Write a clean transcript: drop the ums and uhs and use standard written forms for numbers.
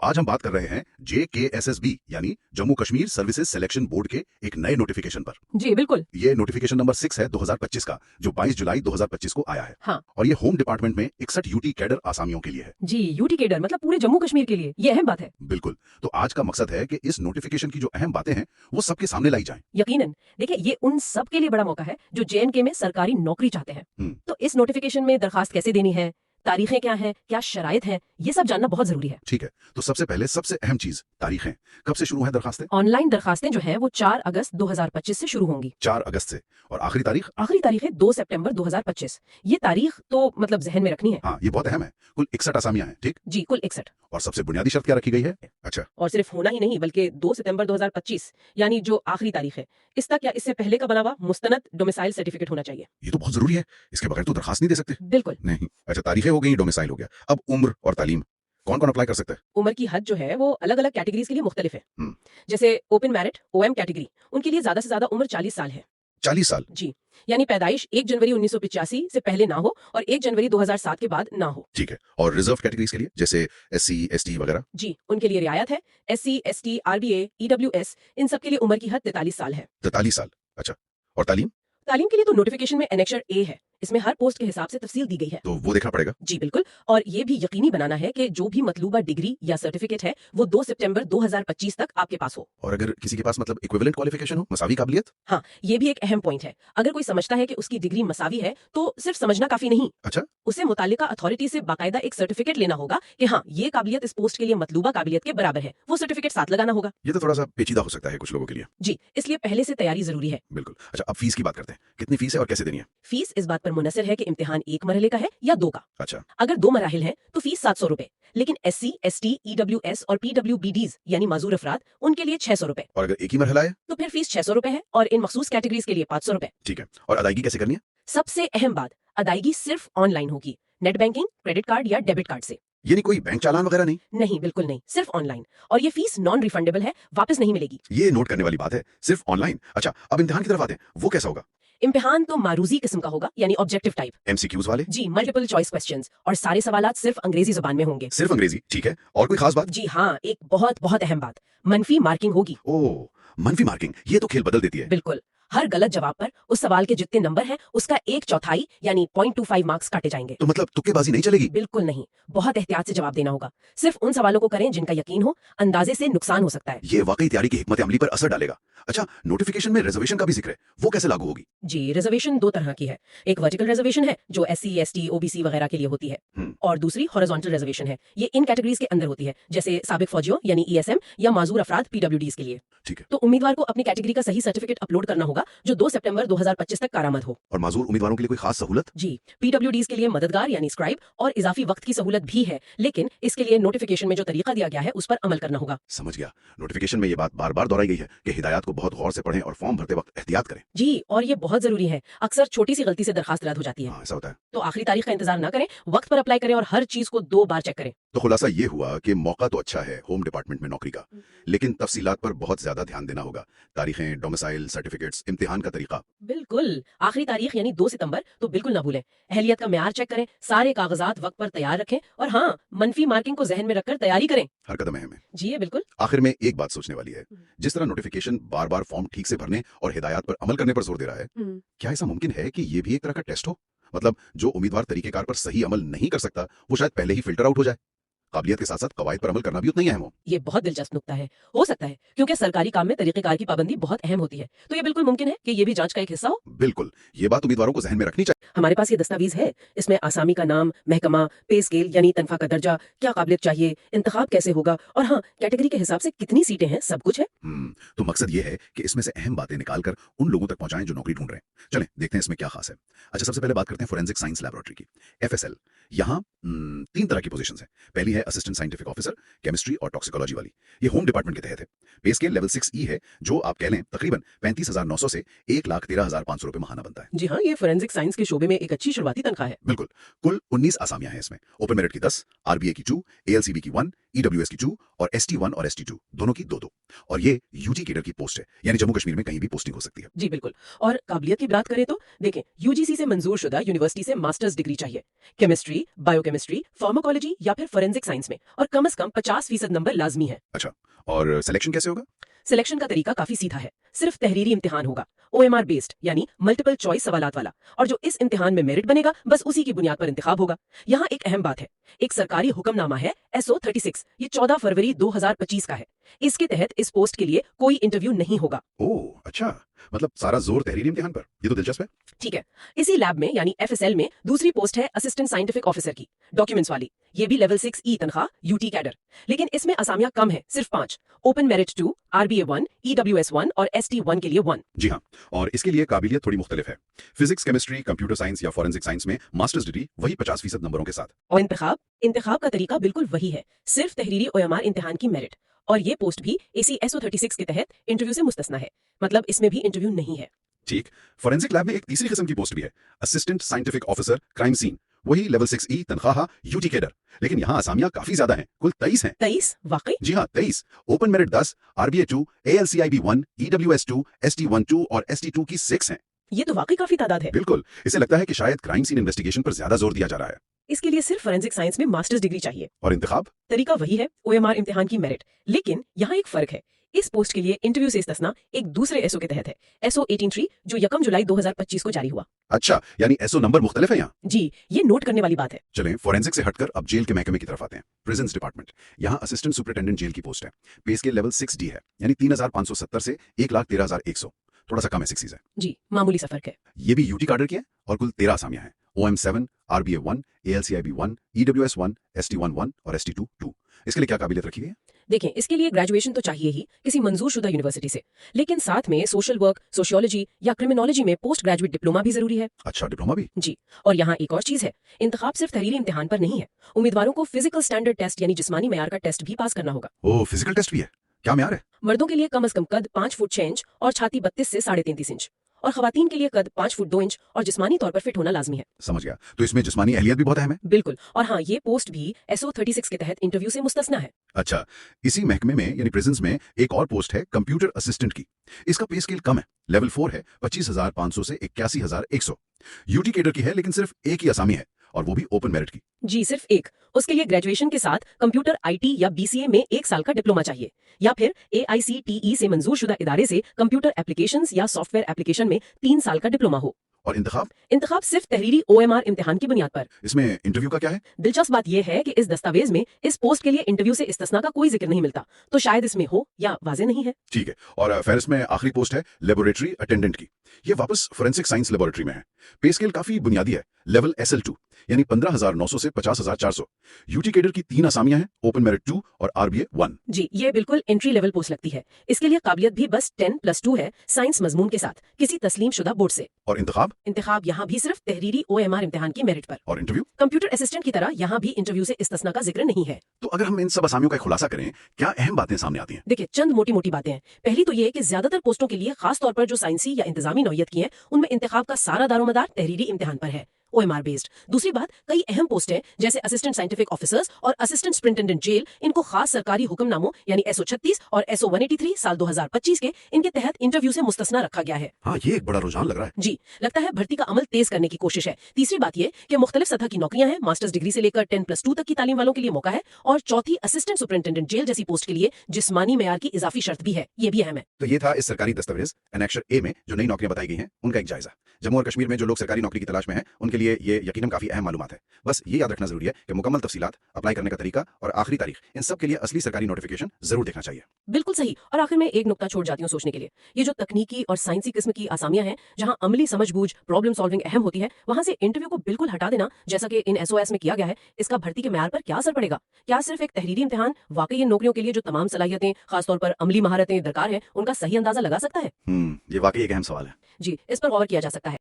आज हम बात कर रहे हैं JKSSB यानी Jammu Kashmir services selection board के एक नए नोटिफिकेशन पर। जी बिल्कुल। ये नोटिफिकेशन नंबर 6 है 2025 का, जो 22 जुलाई 2025 को आया है। हाँ। और ये होम डिपार्टमेंट में 61 यूटी कैडर आसामियों के लिए है। जी, यूटी कैडर मतलब पूरे जम्मू कश्मीर के लिए, ये अहम बात है। बिल्कुल। तो आज का मकसद है कि इस नोटिफिकेशन की जो अहम बातें हैं वो सबके सामने लाई जाएं। यकीनन। देखिए, ये उन सब के लिए बड़ा मौका है जो JNK में सरकारी नौकरी चाहते हैं। तो इस नोटिफिकेशन में दरखास्त कैसे देनी है, तारीखें क्या हैं, क्या शराइत हैं, ये सब जानना बहुत जरूरी है। ठीक है, तो सबसे पहले सबसे अहम चीज तारीखें। कब से शुरू है दरखास्तें? ऑनलाइन दरखास्तें जो हैं वो 4 अगस्त 2025 से शुरू होंगी। 4 अगस्त से। और आखिरी तारीख? आखिरी तारीख है 2 सितंबर 2025। ये तारीख तो मतलब जहन में रखनी है। हाँ, ये बहुत अहम है। कुल 61 आसामियां हैं, ठीक? जी, कुल 61। और सबसे बुनियादी शर्त क्या रखी गई है? अच्छा। और सिर्फ होना ही नहीं बल्कि 2 सितंबर 2025 यानी जो आखिरी तारीख है, इस तक या इससे पहले का बना हुआ मुस्तनद डोमिसाइल सर्टिफिकेट होना चाहिए। ये तो बहुत जरूरी है, इसके बगैर तो दरखास्त नहीं दे सकते। बिल्कुल नहीं। अच्छा, तारीखें हो गई, डोमिसाइल हो गया, अब उम्र और तालीम। कौन कौन अप्लाई कर सकता है? उम्र की हद जो है वो अलग अलग कैटेगरीज के लिए मुख्तलिफ है। हम्म। जैसे ओपन मैरिट OM कैटेगरी, उनके लिए ज्यादा से ज्यादा उम्र 40 साल है। 40 साल? जी, यानी पैदाइश 1 जनवरी 1985 से पहले ना हो और 1 जनवरी 2007 के बाद ना हो। ठीक है। और रिजर्व कैटेगरीज के लिए जैसे SC ST वगैरह? जी, उनके लिए रियायत है। SC ST RBA EWS इन सब के लिए उम्र की हद 43 साल है। 43 साल। अच्छा। और तालीम? तालीम के लिए तो नोटिफिकेशन में एनेक्चर A है, इसमें हर पोस्ट के हिसाब से तफसील दी गई है। तो वो देखना पड़ेगा। जी बिल्कुल। और ये भी यकीनी बनाना है कि जो भी मतलूबा डिग्री या सर्टिफिकेट है वो 2 सितंबर 2025 तक आपके पास हो। और अगर किसी के पास मतलब इक्विवेलेंट क्वालिफिकेशन हो, मसावी काबिलियत? हाँ, ये भी एक अहम पॉइंट है। अगर कोई समझता है कि उसकी डिग्री मसावी है तो सिर्फ समझना काफी नहीं। अच्छा। उसे मुतालिका अथॉरिटी से बाकायदा एक सर्टिफिकेट लेना होगा कि हाँ, ये काबिलियत इस पोस्ट के लिए मतलूबा काबिलियत के बराबर है। वो सर्टिफिकेट साथ लगाना होगा। ये तो थोड़ा सा पेचीदा हो सकता है कुछ लोगों के लिए। जी, इसलिए पहले से तैयारी जरूरी है। बिल्कुल। अच्छा, अब फीस की बात करते हैं। कितनी फीस है और कैसे देनी है? फीस इस बात पर मुनसर है कि इम्तिहान 1 मरहले का है या 2 का। अच्छा। अगर 2 मराहिल हैं तो फीस 700 रुपए, लेकिन SC ST EWS और PWBDs यानी माजूर अफराद उनके लिए 600 रुपए। और अगर एक ही मरहला है? तो फिर फीस 600 रुपए है और इन मखसूस कैटेगरीज के लिए 500 रुपए। ठीक है। और अदायगी कैसे करनी है? सबसे अहम बात, अदायगी सिर्फ ऑनलाइन होगी, नेट बैंकिंग, क्रेडिट कार्ड या डेबिट कार्ड से। ये नहीं कोई बैंक चालान वगैरह नहीं? नहीं, बिल्कुल नहीं, सिर्फ ऑनलाइन। और ये फीस नॉन रिफंडेबल है, वापस नहीं मिलेगी। ये नोट करने वाली बात है, सिर्फ ऑनलाइन। अच्छा, अब इम्तिहान की तरफ आते हैं, वो कैसा होगा? इम्तिहान तो मारूजी किस्म का होगा, यानी ऑब्जेक्टिव टाइप। MCQs वाले? जी, मल्टीपल चॉइस क्वेश्चंस, और सारे सवालात सिर्फ अंग्रेजी जुबान में होंगे। सिर्फ अंग्रेजी? ठीक है। और कोई खास बात? जी हाँ, एक बहुत बहुत अहम बात, मनफी मार्किंग होगी। ओह, मनफी मार्किंग, ये तो खेल बदल देती है। बिल्कुल। हर गलत जवाब पर उस सवाल के जितने नंबर हैं उसका 1/4 यानी 0.25 मार्क्स काटे जाएंगे। तो मतलब तुक्केबाजी नहीं चलेगी? बिल्कुल नहीं, बहुत एहतियात से जवाब देना होगा। सिर्फ उन सवालों को करें जिनका यकीन हो, अंदाजे से नुकसान हो सकता है। ये वाकई तैयारी की हिकमत अमली पर असर डालेगा। अच्छा, नोटिफिकेशन में रिजर्वेशन का भी जिक्र है, वो कैसे लागू होगी? जी, रिजर्वेशन 2 तरह की है। एक वर्टिकल रिजर्वेशन है जो SC ST OBC वगैरह के लिए होती है, और दूसरी हॉरिजॉन्टल रिजर्वेशन है। ये इन कैटेगरीज के अंदर होती है, जैसे साबिक फौजियों यानी ESM या माजूर अफराद PWDs के लिए। ठीक है। तो उम्मीदवार को अपनी कैटेगरी का सही सर्टिफिकेट अपलोड करना होगा जो 2 सितंबर 2025 तक कारामद हो। और माजूर उम्मीदवारों के लिए कोई खास सहूलत? जी, PWDs के लिए मददगार यानी स्क्राइब और इजाफी वक्त की सहूलत भी है, लेकिन इसके लिए नोटिफिकेशन में जो तरीका दिया गया है उस पर अमल करना होगा। समझ गया। नोटिफिकेशन में ये बात बार बार दोहराई गई है कि हिदायत को बहुत गौर से पढ़ें और फॉर्म भरते वक्त एहतियात करें। जी, और ये बहुत जरूरी है। अक्सर छोटी सी गलती से दरखास्त रद्द हो जाती है। हाँ, ऐसा होता है। तो आखिरी तारीख का इंतजार ना करें, वक्त पर अप्लाई करें और हर चीज को 2 बार चेक करें। तो खुलासा ये हुआ कि मौका तो अच्छा है होम डिपार्टमेंट में नौकरी का, लेकिन तफसीलात पर बहुत ज्यादा ध्यान देना होगा। तारीखें, डोमिसाइल, सर्टिफिकेट्स, इम्तिहान का तरीका। बिल्कुल। आखिरी तारीख यानी 2 सितंबर तो बिल्कुल ना भूलें। अहलियत का म्यार चेक करें, सारे कागजात वक्त पर तैयार रखें, और हाँ, मनफी मार्किंग को जहन में रखकर तैयारी करें। हर कदम अहम है। जी बिल्कुल। आखिर में एक बात सोचने वाली है, जिस तरह नोटिफिकेशन बार बार फॉर्म ठीक से भरने और हिदायत पर अमल करने पर जोर दे रहा है, क्या ऐसा मुमकिन है कि ये भी एक तरह का टेस्ट हो? मतलब जो उम्मीदवार तरीकेकार पर सही अमल नहीं कर सकता वो शायद पहले ही फिल्टर आउट हो जाए। काबिलियत के साथ साथ कवायद पर अमल करना भी उतना ही अहम हो। ये बहुत दिलचस्प नुक्ता है। हो सकता है, क्योंकि सरकारी काम में तरीकेकार की पाबंदी बहुत अहम होती है, तो ये बिल्कुल मुमकिन है कि ये भी जांच का एक हिस्सा हो। बिल्कुल, ये बात उम्मीदवारों को जहन में रखनी चाहिए। हमारे पास ये दस्तावेज है, इसमें आसामी का नाम, महकमा, पे स्केल यानी तनख्वाह का दर्जा, क्या काबिलियत चाहिए, इंतखाब कैसे होगा, और हाँ, कैटेगरी के हिसाब से कितनी सीटें हैं, सब कुछ है। तो मकसद ये है कि इसमें से अहम बातें निकालकर उन लोगों तक पहुंचाएं जो नौकरी ढूंढ रहे हैं। चलें देखते हैं इसमें क्या खास है। अच्छा, सबसे पहले बात करते हैं फोरेंसिक साइंस लैबोरेटरी की, FSL। यहाँ 3 तरह की पोजीशंस हैं। पहली है असिस्टेंट साइंटिफिक ऑफिसर, केमिस्ट्री और टॉक्सिकोलॉजी वाली। ये होम डिपार्टमेंट के तहत है। पे स्केल लेवल 6E है, जो आप कह लें तकरीबन 35,900 से 1,13,500 रुपए महाना बनता है। जी हाँ, ये फोरेंसिक साइंस के शोबे में एक अच्छी शुरुआती तनख्वाह है। बिल्कुल। कुल 19 आसामियां हैं इसमें। ओपन मेरिट की 10, RBA की 2, ALCB की 1, EWS की 2 और ST1 और ST2 दोनों की 2-2। और ये यूजी केडर की पोस्ट है, यानी जम्मू कश्मीर में कहीं भी पोस्टिंग हो सकती है। जी बिल्कुल। और काबिलियत की बात करें तो देखें, यूजीसी से मंजूर शुदा यूनिवर्सिटी से मास्टर्स डिग्री चाहिए, केमिस्ट्री, बायोकेमिस्ट्री, फार्माकोलॉजी या फिर फोरेंसिक साइंस में, और कम से कम 50% नंबर लाजमी है। अच्छा, और सिलेक्शन कैसे होगा? सिलेक्शन का तरीका काफी सीधा है, सिर्फ तहरीरी इम्तिहान होगा, OMR बेस्ड यानी मल्टीपल चॉइस सवालात वाला, और जो इस इम्तिहान में मेरिट बनेगा बस उसी की बुनियाद पर इंतखाब होगा। यहाँ एक अहम बात है, एक सरकारी हुक्मनामा है SO 36, ये 14 फरवरी 2025 का है। इसके तहत इस पोस्ट के लिए कोई इंटरव्यू नहीं होगा। ओह अच्छा, मतलब सारा जोर तहरीरी इम्तिहान पर। ये तो दिलचस्प है। ठीक है। इसी लैब में यानी FSL में दूसरी पोस्ट है असिस्टेंट साइंटिफिक ऑफिसर की, डॉक्यूमेंट्स वाली। ये भी लेवल 6E तनख्वाह, UT कैडर, लेकिन इसमें असामियां कम है, सिर्फ 5। ओपन मेरिट 2, RBA 1, EWS 1 और ST1 के लिए 1। जी हाँ, और इसके लिए काबिलियत थोड़ी मुख्तलिफ है। फिजिक्स, केमिस्ट्री, कंप्यूटर साइंस या फॉरेंसिक साइंस में मास्टर्स डिग्री वही 50% नंबरों के साथ। और इंतखाब का तरीका बिल्कुल वही है, सिर्फ तहरीरी OMR इम्तिहान की मेरिट। और ये पोस्ट भी इसी SO 36 के तहत इंटरव्यू से मुस्तस्ना है, मतलब इसमें भी इंटरव्यू नहीं है। ठीक, फॉरेंसिक लैब में एक तीसरी किस्म की पोस्ट भी है, assistant scientific officer crime scene, वही लेवल 6E तनख्वाह, UT कैडर, लेकिन यहाँ आसामियां काफी ज्यादा हैं, कुल 23 हैं। 23? वाकई? जी हाँ, 23। Open merit 10, RBA 2, ALCIB 1, EWS 2, ST1 2 और ST2 की 6 हैं। ये तो वाकई काफी तादाद है। बिल्कुल, इसे लगता है कि शायद क्राइम सीन इन्वेस्टिगेशन पर ज्यादा जोर दिया जा रहा है। इसके लिए सिर्फ फोरेंसिक साइंस में मास्टर्स डिग्री चाहिए। और इंतखाब? तरीका वही है, OMR इम्तिहान की मेरिट, लेकिन यहाँ एक फर्क है। इस पोस्ट के लिए इंटरव्यू से इस्तिस्ना एक दूसरे SO के तहत है, SO 18-3, जो 1 जुलाई 2025 को जारी हुआ। अच्छा, यानी SO नंबर मुख्तलिफ है यहाँ। जी, ये नोट करने वाली बात है। चलें, फोरेंसिक से हटकर अब जेल के महकमे की तरफ आते हैं। प्रिजन्स डिपार्टमेंट, यहाँ असिस्टेंट सुपरिटेंडेंट जेल की पोस्ट है। पे स्केल लेवल 6D है, यानी 3570 से 1,13,100, थोड़ा सा कम है 6 है। जी, मामूली सा फर्क है। ये भी UT कैडर की है और कुल 13 आसामियां हैं। OM7, RBA 1, ALCIB 1, EWS 1, ST1 1 और ST2 2। इसके लिए क्या काबिलियत रखी गई है? देखें, इसके लिए ग्रेजुएशन तो चाहिए ही, किसी मंजूर शुदा यूनिवर्सिटी से, लेकिन साथ में सोशल वर्क, सोशियोलॉजी या क्रिमिनोलॉजी में पोस्ट ग्रेजुएट डिप्लोमा भी जरूरी है। अच्छा, डिप्लोमा भी? जी, और यहाँ एक और चीज है, इंतखाब सिर्फ तहरीरी इम्तिहान पर नहीं है, उम्मीदवारों को फिजिकल स्टैंडर्ड टेस्ट यानी जिस्मानी मेयार का टेस्ट भी पास करना होगा। ओह, फिजिकल टेस्ट भी है? क्या म्यार है? मर्दों के लिए कम से कम कद 5 फुट 6 इंच और छाती 32 से 33.5 इंच, और खवातीन के लिए कद 5 फुट 2 इंच और जिस्मानी तौर पर फिट होना लाजमी है। समझ गया, तो इसमें जिस्मानी अहलियत भी बहुत अहम है। बिल्कुल, और हाँ, ये पोस्ट भी SO 36 के तहत इंटरव्यू से मुस्तस्ना है। अच्छा, इसी महकमे में यानी प्रिजन्स में एक और पोस्ट है कंप्यूटर असिस्टेंट की। इसका पे स्केल कम है, लेवल 4 है, 25,500 से 81,100। UT कैडर की है, लेकिन सिर्फ एक ही आसामी है, और वो भी ओपन मेरिट की। जी, सिर्फ एक। उसके लिए ग्रेजुएशन के साथ कंप्यूटर IT या BCA में 1 साल का डिप्लोमा चाहिए, या फिर AICTE से मंजूर शुदा इदारे से कंप्यूटर एप्लीकेशंस या सॉफ्टवेयर एप्लीकेशन में 3 साल का डिप्लोमा हो। और इंतखाब? इंतखाब सिर्फ तहरीरी OMR इम्तिहान की बुनियाद पर। इसमें इंटरव्यू का क्या है? दिलचस्प बात यह है कि इस दस्तावेज में इस पोस्ट के लिए इंटरव्यू से इस्तिस्ना का कोई जिक्र नहीं मिलता, तो शायद इसमें हो या वाजे नहीं है। ठीक है, और फहरिस्त में आखिरी पोस्ट है लेबोरेटरी अटेंडेंट की। ये वापस फोरेंसिक साइंस लेबोरेटरी में है। पे स्केल काफी बुनियादी है, लेवल SL2, यानी 15,900 से 50,400। UT कैडर की 3 आसामियां हैं, ओपन मेरिट 2 और RBA 1। जी, ये बिल्कुल एंट्री लेवल पोस्ट लगती है। इसके लिए काबिलियत भी बस 10+2 है, साइंस मजमून के साथ, किसी तस्लीम शुदा बोर्ड से। और इंतखाब? इंतखाब यहाँ भी सिर्फ तहरीरी OMR इम्तिहान की मेरिट पर। और इंटरव्यू? कंप्यूटर असिस्टेंट की तरह यहाँ भी इंटरव्यू से इस्तिस्ना का जिक्र नहीं है। तो अगर हम इन सब आसामियों का खुलासा करें, क्या अहम बातें सामने आती हैं? देखिए, चंद मोटी मोटी बातें हैं। पहली तो ये कि ज्यादातर पोस्टों के लिए, खास तौर पर जो साइंसी या इंतजामी नौयत की हैं, उनमें इंतखाब का सारा दारोमदार तहरीरी इम्तिहान पर है, OMR बेस्ड। दूसरी बात, कई अहम पोस्ट है जैसे असिस्टेंट साइंटिफिक ऑफिसर्स और असिस्टेंट सुपरिटेंडेंट जेल, इनको खास सरकारी हुक्मनामों यानी SO 36 और SO 183 साल 2025 के इनके तहत इंटरव्यू से मुस्तस्ना रखा गया है। हाँ, ये एक बड़ा रुझान लग रहा है। जी, लगता है भर्ती का अमल तेज करने की कोशिश है। तीसरी बात ये कि मुख्तलिफ सतह की नौकरियां हैं, मास्टर्स डिग्री से लेकर 10+2 तक की तालीम वालों के लिए मौका है, और चौथी, असिस्टेंट सुपरिटेंडेंट जेल जैसी पोस्ट के लिए जिस्मानी मेयार की इजाफी शर्त भी है, ये भी अहम है। तो ये था इस सरकारी दस्तावेज एनेक्शर A में जो नई नौकरियां बताई गई हैं, उनका एक जायजा। जम्मू और कश्मीर में जो लोग सरकारी नौकरी की तलाश में हैं, उनके लिए ये यकीनन काफी अहम मालूमात है। बस ये याद रखना जरूरी है कि मुकम्मल तफसीलात, अप्लाई करने का तरीका और आखिरी तारीख, इन सब के लिए असली सरकारी नोटिफिकेशन जरूर देखना चाहिए। बिल्कुल सही। और आखिर में एक नुक्ता छोड़ जाती हूँ सोचने के लिए, ये जो तकनीकी और साइंसी किस्म की आसामियां हैं, जहां अमली समझबूझ, प्रॉब्लम सॉल्विंग अहम होती है, वहां से इंटरव्यू को बिल्कुल हटा देना, जैसा कि इन SOS में किया गया है, इसका भर्ती के म्यार पर क्या असर पड़ेगा? क्या सिर्फ एक तहरीरी इम्तिहान वाकई इन नौकरियों के लिए जो तमाम सलाहियतें, खासतौर पर अमली महारतें दरकार हैं, उनका सही अंदाजा लगा सकता है? ये वाकई एक अहम सवाल है। जी, इस पर गौर किया जा सकता है।